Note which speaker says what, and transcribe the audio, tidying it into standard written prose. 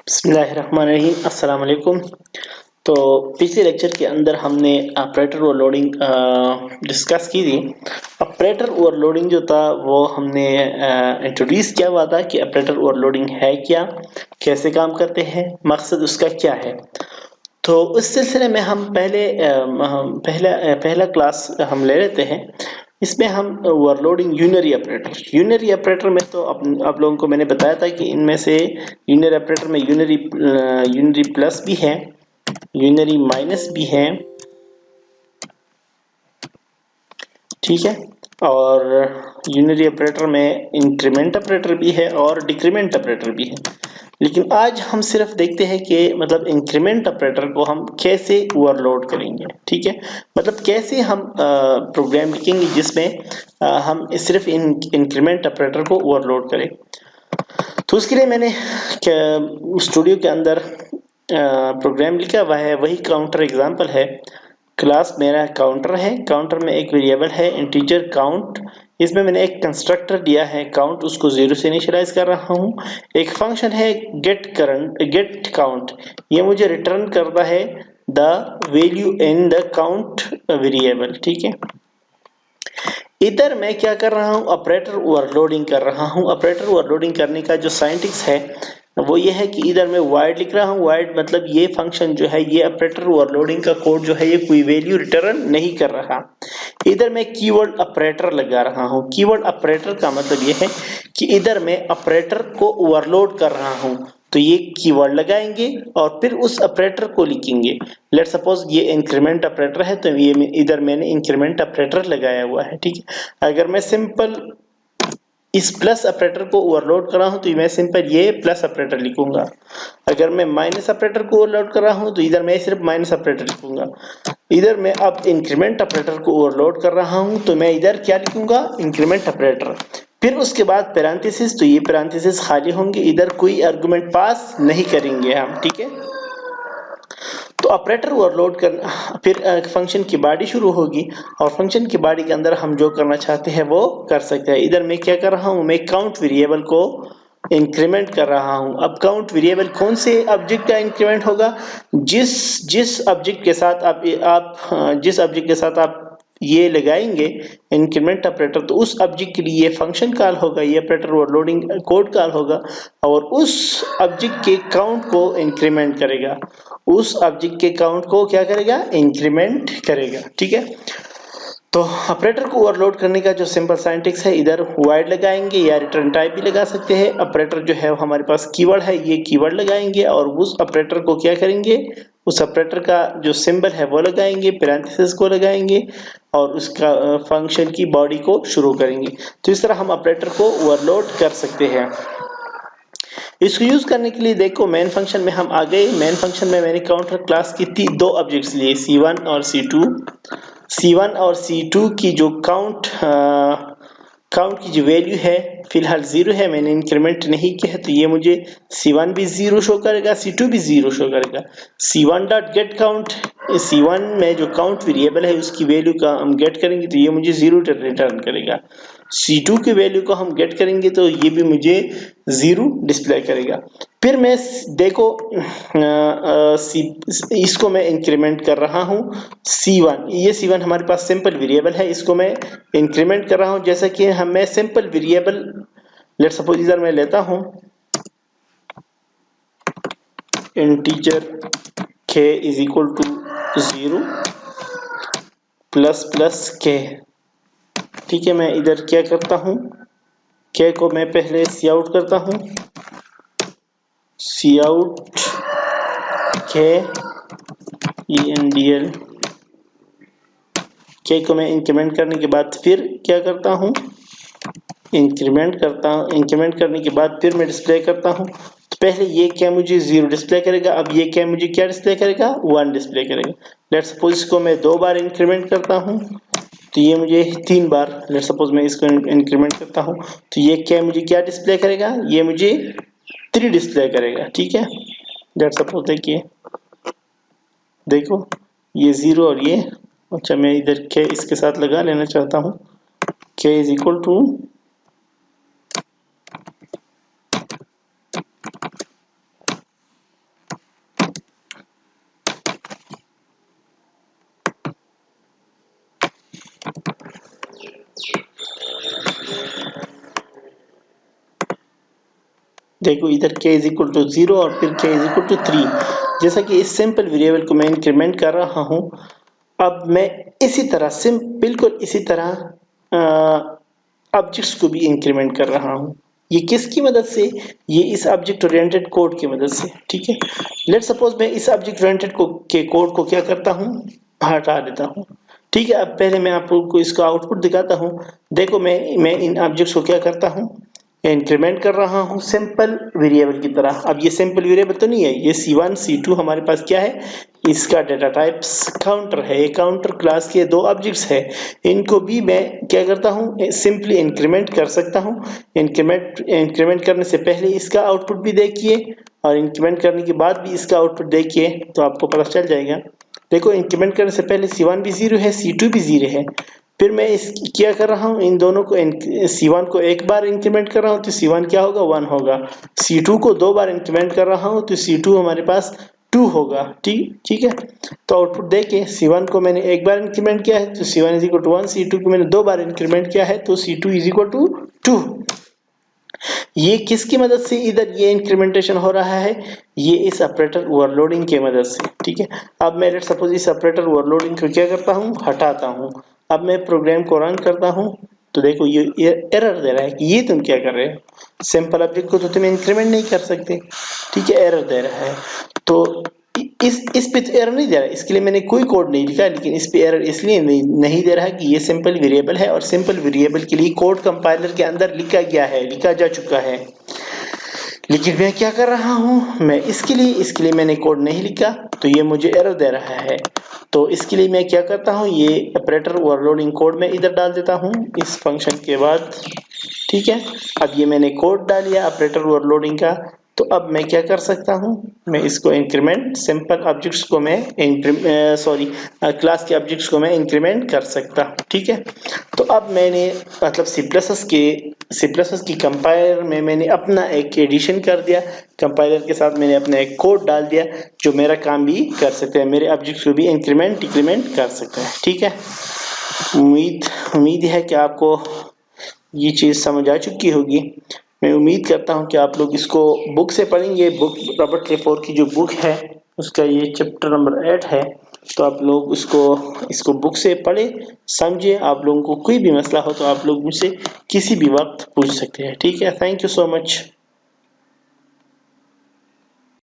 Speaker 1: बिस्मिल्लाहिर्रहमानिर्रहीम अस्सलाम वालेकुम। तो पिछले लेक्चर के अंदर हमने ऑपरेटर ओवरलोडिंग डिस्कस की थी। ऑपरेटर ओवरलोडिंग जो था वो हमने इंट्रोड्यूस किया हुआ था कि ऑपरेटर ओवरलोडिंग है क्या, कैसे काम करते हैं, मकसद उसका क्या है। तो उस सिलसिले में हम पहला क्लास हम ले लेते हैं। इसमें हम ओवरलोडिंग यूनरी ऑपरेटर में तो आप लोगों को मैंने बताया था कि इनमें से यूनरी ऑपरेटर में यूनरी प्लस भी है, यूनरी माइनस भी है, ठीक है। और यूनरी ऑपरेटर में इंक्रीमेंट ऑपरेटर भी है और डिक्रीमेंट ऑपरेटर भी है। लेकिन आज हम सिर्फ देखते हैं कि मतलब इंक्रीमेंट ऑपरेटर को हम कैसे ओवरलोड करेंगे, ठीक है। मतलब कैसे हम प्रोग्राम लिखेंगे जिसमें हम सिर्फ इंक्रीमेंट ऑपरेटर को ओवरलोड करें। तो उसके लिए मैंने स्टूडियो के अंदर प्रोग्राम लिखा हुआ है, वही काउंटर एग्जांपल है। क्लास मेरा काउंटर है, काउंटर में एक वेरिएबल है इंटीजर काउंट। इसमें मैंने एक कंस्ट्रक्टर दिया है काउंट, उसको 0 से इनिशियलाइज कर रहा हूँ। एक फंक्शन है गेट काउंट, ये मुझे रिटर्न करता है the value in the count variable, ठीक है। इधर मैं क्या कर रहा हूँ, ऑपरेटर ओवरलोडिंग कर रहा हूँ। ऑपरेटर ओवरलोडिंग करने का जो साइंटिक्स है वो ये है कि इधर मैं void लिख रहा हूँ। void मतलब ये फंक्शन जो है, ये ऑपरेटर ओवरलोडिंग का कोड जो है, ये कोई वैल्यू रिटर्न नहीं कर रहा। इधर मैं कीवर्ड ऑपरेटर लगा रहा हूँ। कीवर्ड ऑपरेटर का मतलब ये है कि इधर मैं ऑपरेटर को ओवरलोड कर रहा हूँ, तो ये कीवर्ड लगाएंगे और फिर उस ऑपरेटर को लिखेंगे। लेट सपोज ये इंक्रीमेंट ऑपरेटर है, तो ये इधर मैंने इंक्रीमेंट ऑपरेटर लगाया हुआ है, ठीक है। अगर मैं सिंपल इस प्लस ऑपरेटर को ओवरलोड कर रहा हूं तो मैं सिंपल ये प्लस ऑपरेटर लिखूंगा। अगर मैं माइनस ऑपरेटर को ओवरलोड कर रहा हूं तो इधर मैं सिर्फ माइनस ऑपरेटर लिखूंगा। इधर मैं अब इंक्रीमेंट ऑपरेटर को ओवरलोड कर रहा हूं तो मैं इधर क्या लिखूंगा, इंक्रीमेंट ऑपरेटर। फिर उसके बाद पैरेंथेसिस, तो ये पैरेंथेसिस खाली होंगे, इधर कोई आर्गुमेंट पास नहीं करेंगे हम, ठीक है। तो ऑपरेटर ओवरलोड कर फिर फंक्शन की बॉडी शुरू होगी और फंक्शन की बॉडी के अंदर हम जो करना चाहते हैं वो कर सकते हैं। इधर मैं क्या कर रहा हूं, मैं काउंट वेरिएबल को इंक्रीमेंट कर रहा हूं। अब काउंट वेरिएबल कौन से ऑब्जेक्ट का इंक्रीमेंट होगा, जिस ऑब्जेक्ट के साथ जिस ऑब्जेक्ट के साथ आप ये लगाएंगे इंक्रीमेंट ऑपरेटर, तो उस ऑब्जेक्ट के लिए ये फंक्शन कॉल होगा, ये ऑपरेटर ओवरलोडिंग कोड कॉल होगा और उस ऑब्जेक्ट के काउंट को इंक्रीमेंट करेगा। उस ऑब्जेक्ट के काउंट को क्या करेगा, इंक्रीमेंट करेगा, ठीक है। तो ऑपरेटर को ओवरलोड करने का जो सिंपल साइंटिक्स है, इधर void लगाएंगे या रिटर्न टाइप भी लगा सकते हैं। ऑपरेटर जो है हमारे पास कीवर्ड है, ये कीवर्ड लगाएंगे और उस ऑपरेटर को क्या करेंगे, उस ऑपरेटर का जो सिंबल है वो लगाएंगे, पैरेंथेसिस को लगाएंगे और उसका फंक्शन की बॉडी को शुरू करेंगे। तो इस तरह हम ऑपरेटर को ओवरलोड कर सकते हैं। इसको यूज करने के लिए देखो, मेन फंक्शन में हम आ गए। मेन फंक्शन में मैंने काउंटर क्लास की दो ऑब्जेक्ट्स लिए, C1 और C2। C1 और C2 की जो काउंट की जो वैल्यू है फिलहाल 0 है, मैंने इंक्रीमेंट नहीं किया है, तो ये मुझे C1 भी 0 शो करेगा, C2 भी 0 शो करेगा। C1 dot gate count, C1 में जो काउंट वेरिएबल है उसकी वैल्यू का हम गेट करेंगे तो ये मुझे 0 रिटर्न करेगा। C2 की वैल्यू को हम गेट करेंगे तो ये भी मुझे 0 डिस्प्ले करेगा। फिर मैं देखो इसको मैं इंक्रीमेंट कर रहा हूं C1। ये C1 हमारे पास सिंपल वेरिएबल है, इसको मैं इंक्रीमेंट कर रहा हूं। जैसा कि मैं सिंपल वेरिएबल लेट सपोज इधर मैं लेता हूं integer k is equal to 0 plus plus k, ठीक है। मैं इधर क्या करता हूं, k को मैं पहले सी आउट करता हूं, सी आउट k endl। k को मैं इंक्रीमेंट करने के बाद फिर क्या करता हूं, इंक्रीमेंट करने के बाद फिर मैं डिस्प्ले करता हूं। तो पहले ये क्या मुझे 0 डिस्प्ले करेगा, अब ये क्या मुझे क्या डिस्प्ले करेगा, 1 डिस्प्ले करेगा। लेट सपोज इसको मैं 2 बार इंक्रीमेंट करता हूं तो ये मुझे 3 बार, लेट सपोज मैं इसको इंक्रीमेंट करता हूं तो ये क्या मुझे क्या डिस्प्ले करेगा, ये मुझे 3 डिस्प्ले करेगा, ठीक है। लेट सपोज देखिए, देखो ये 0 और ये, अच्छा मैं इधर k इसके साथ लगा लेना चाहता हूं, k इज इक्वल टू देखो इधर k इज इक्वल टू 0 और फिर k इज इक्वल टू 3। जैसा कि इस सिंपल वेरिएबल को मैं इंक्रीमेंट कर रहा हूं, अब मैं इसी तरह बिल्कुल इसी तरह ऑब्जेक्ट्स को भी इंक्रीमेंट कर रहा हूं। ये किसकी मदद से? ये इस ऑब्जेक्ट ओरिएंटेड कोड की मदद से। ठीक है, लेट सपोज मैं इस ऑब्जेक्ट ओरिएंटेड के कोड को क्या करता हूं, हटा देता हूं। ठीक है, अब पहले मैं आपको इसका आउटपुट दिखाता हूं। देखो मैं इन ऑब्जेक्ट्स को क्या करता हूं, इंक्रीमेंट कर रहा हूं सिंपल वेरिएबल की तरह। अब ये सिंपल वेरिएबल तो नहीं है, ये C1 C2 हमारे पास क्या है, इसका डेटा टाइप्स काउंटर है। ये काउंटर क्लास के दो ऑब्जेक्ट्स है, इनको भी मैं क्या करता हूं, सिंपली इंक्रीमेंट कर सकता हूं। इंक्रीमेंट करने से पहले इसका आउटपुट भी देखिए और इंक्रीमेंट करने के बाद भी इसका आउटपुट देखिए तो आपको पता चल जाएगा। देखो इंक्रीमेंट करने से पहले C1 भी 0 है, C2 भी 0 है। फिर मैं इस क्या कर रहा हूं, इन दोनों को C1 को एक बार इंक्रीमेंट कर रहा हूं तो C1 क्या होगा, 1 होगा। C2 को दो बार इंक्रीमेंट कर रहा हूं तो C2 हमारे पास 2 होगा। ठीक है, तो आउटपुट देखिए, C1 को मैंने एक बार इंक्रीमेंट किया है तो C1 is equal to 1, C2 को मैंने दो बार इंक्रीमेंट किया है तो C2 इज इक्वल टू 2। ये किसकी मदद से इधर ये इंक्रीमेंटेशन हो रहा है, ये इस ऑपरेटर ओवरलोडिंग की मदद से। ठीक है, अब मैं लेट्स सपोज इस ऑपरेटर ओवरलोडिंग को क्या करता हूं, हटाता हूं। अब मैं प्रोग्राम को रन करता हूं तो देखो ये एरर दे रहा है कि ये तुम क्या कर रहे हो, सिंपल ऑब्जेक्ट को तो तुम इंक्रीमेंट नहीं कर सकते। ठीक है, एरर दे रहा है। तो इस पे तो एरर नहीं दे रहा है, इसके लिए मैंने कोई कोड नहीं लिखा, लेकिन इस पे एरर इसलिए नहीं दे रहा है कि ये सिंपल वेरिएबल है और सिंपल वेरिएबल के लिए कोड कंपाइलर के अंदर लिखा जा चुका है। लेकिन मैं क्या कर रहा हूं, मैं इसके लिए मैंने कोड नहीं लिखा तो ये मुझे एरर दे रहा है। तो इसके लिए मैं क्या करता हूं, ये ऑपरेटर ओवरलोडिंग कोड में इधर डाल देता हूं इस फंक्शन के बाद। ठीक है, अब ये मैंने कोड डाल दिया ऑपरेटर ओवरलोडिंग का। तो अब मैं क्या कर सकता हूं, मैं इसको इंक्रीमेंट सिंपल ऑब्जेक्ट्स को मैं क्लास के ऑब्जेक्ट्स को मैं इंक्रीमेंट कर सकता। ठीक है, तो अब मैंने मतलब C++ की कंपाइलर में मैंने अपना एक एडिशन कर दिया, कंपाइलर के साथ मैंने अपना एक कोड डाल दिया जो मेरा काम भी कर सकते हैं, मेरे ऑब्जेक्ट्स को भी इंक्रीमेंट डिक्रीमेंट कर सकता है। ठीक है, उम्मीद है कि आपको ये चीज समझ आ चुकी होगी। मैं उम्मीद करता हूं कि आप लोग इसको बुक से पढ़ेंगे। रॉबर्ट क्लेफोर्ड की जो बुक है उसका ये चैप्टर नंबर 8 है, तो आप लोग इसको बुक से पढ़े समझे। आप लोगों को कोई भी मसला हो तो आप लोग मुझसे किसी भी वक्त पूछ सकते हैं। ठीक है, थैंक यू सो मच।